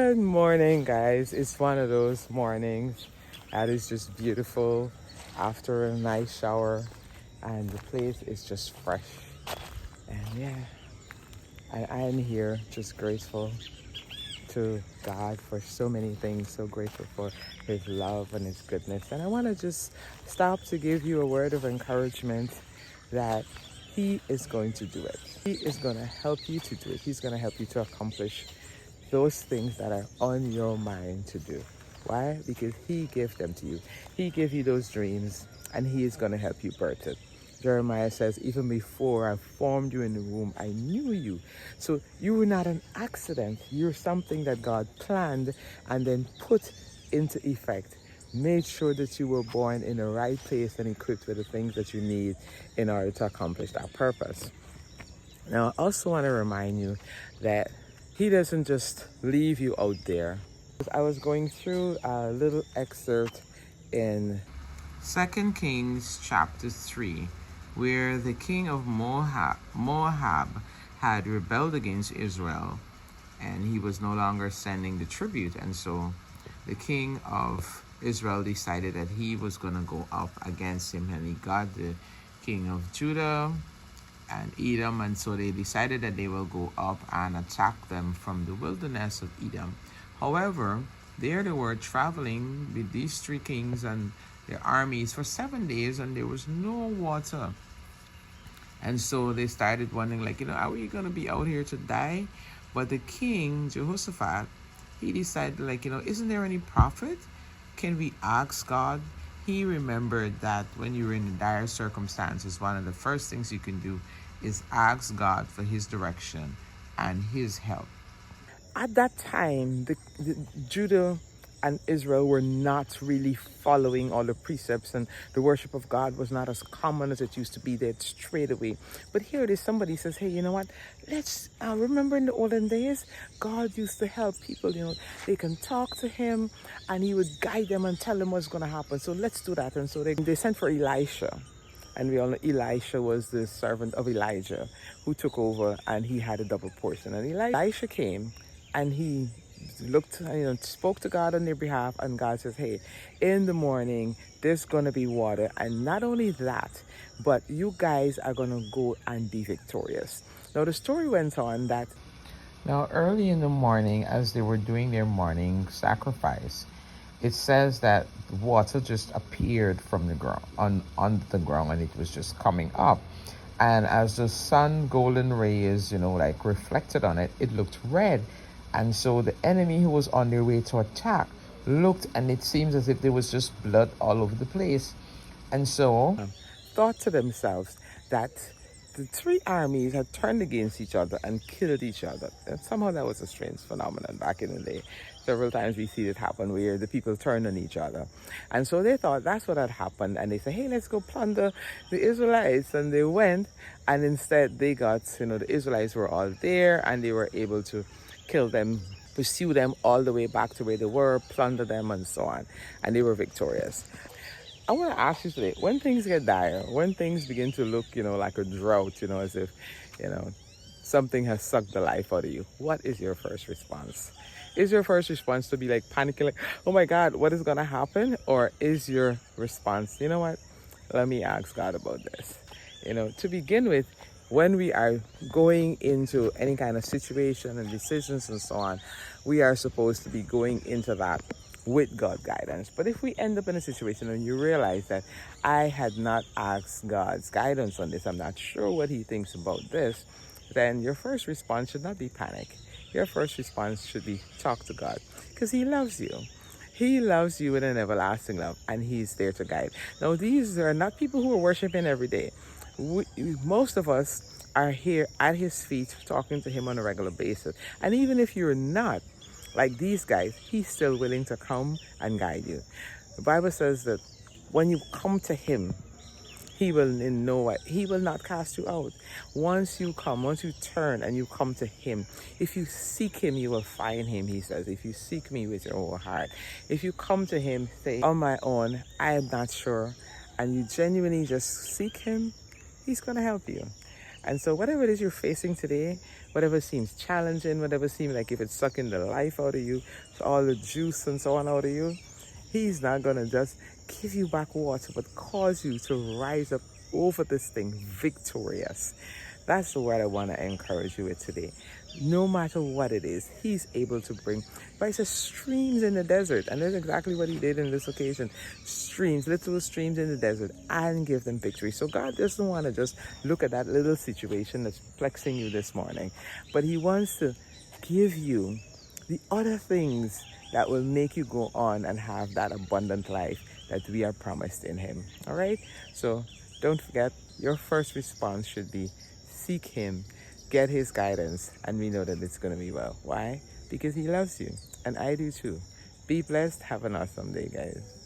Good morning, guys. It's one of those mornings that is just beautiful after a nice shower, and the place is just fresh. And yeah, I am here just grateful to God for so many things, so grateful for His love and His goodness. And I want to just stop to give you a word of encouragement that He is going to do it. He is going to help you to do it. He's going to help you to accomplish those things that are on your mind to do. Why? Because He gave them to you. He gave you those dreams, and He is going to help you birth it. Jeremiah says, even before I formed you in the womb, I knew you. So you were not an accident. You're something that God planned and then put into effect. Made sure that you were born in the right place and equipped with the things that you need in order to accomplish that purpose. Now, I also want to remind you that He doesn't just leave you out there. I was going through a little excerpt in 2 Kings chapter 3, where the king of Moab had rebelled against Israel, and he was no longer sending the tribute. And so the king of Israel decided that he was going to go up against him, and he got the king of Judah and Edom, and so they decided that they will go up and attack them from the wilderness of Edom. However, there they were traveling with these three kings and their armies for 7 days, and there was no water. And so they started wondering, are we going to be out here to die? But the king, Jehoshaphat, he decided, isn't there any prophet? Can we ask God? He remembered that when you were in dire circumstances, one of the first things you can do is ask God for His direction and His help. At that time, the Judah and Israel were not really following all the precepts, and the worship of God was not as common as it used to be there straight away. But here it is, somebody says, hey, you know what? Let's remember in the olden days, God used to help people. They can talk to Him and He would guide them and tell them what's going to happen. So let's do that. And so they sent for Elisha. And we all know Elisha was the servant of Elijah who took over, and he had a double portion. And Elisha came and he looked, spoke to God on their behalf, and God says, hey, in the morning, there's going to be water. And not only that, but you guys are going to go and be victorious. Now, the story went on that now early in the morning, as they were doing their morning sacrifice, it says that water just appeared from the ground, on the ground, and it was just coming up. And as the sun golden rays, reflected on it, it looked red. And so the enemy who was on their way to attack looked, and it seems as if there was just blood all over the place. And so thought to themselves that the three armies had turned against each other and killed each other. And somehow that was a strange phenomenon back in the day. Several times we see it happen where the people turn on each other. And so they thought that's what had happened. And they said, hey, let's go plunder the Israelites. And they went, and instead they got, the Israelites were all there, and they were able to kill them, pursue them all the way back to where they were, plunder them, and so on. And they were victorious. I want to ask you today, when things get dire, when things begin to look, like a drought, as if, something has sucked the life out of you, what is your first response? Is your first response to be panicking, oh my God, what is going to happen? Or is your response, you know what, let me ask God about this? To begin with, when we are going into any kind of situation and decisions and so on, we are supposed to be going into that with God guidance. But if we end up in a situation and you realize that I had not asked God's guidance on this, I'm not sure what He thinks about this, then your first response should not be panic. Your first response should be talk to God, because He loves you. He loves you with an everlasting love, and He's there to guide. Now, these are not people who are worshiping every day. Most of us are here at His feet talking to Him on a regular basis. And even if you're not like these guys, He's still willing to come and guide you. The Bible says that when you come to Him, He will He will not cast you out. Once you turn and you come to Him, if you seek Him, you will find Him, He says. If you seek me with your whole heart. If you come to Him, say, on my own, I am not sure, and you genuinely just seek Him, He's going to help you. And so whatever it is you're facing today, whatever seems challenging, whatever seems like if it's sucking the life out of you, all the juice and so on out of you, he's not going to just give you back water, but cause you to rise up over this thing victorious. That's what I want to encourage you with today. No matter what it is, he's able to bring. But he says streams in the desert. And that's exactly what he did in this occasion. Streams, little streams in the desert, and give them victory. So God doesn't want to just look at that little situation that's perplexing you this morning. But he wants to give you the other things that will make you go on and have that abundant life that we are promised in him. All right? So don't forget, your first response should be seek him, get his guidance, and we know that it's going to be well. Why? Because he loves you, and I do too. Be blessed. Have an awesome day, guys.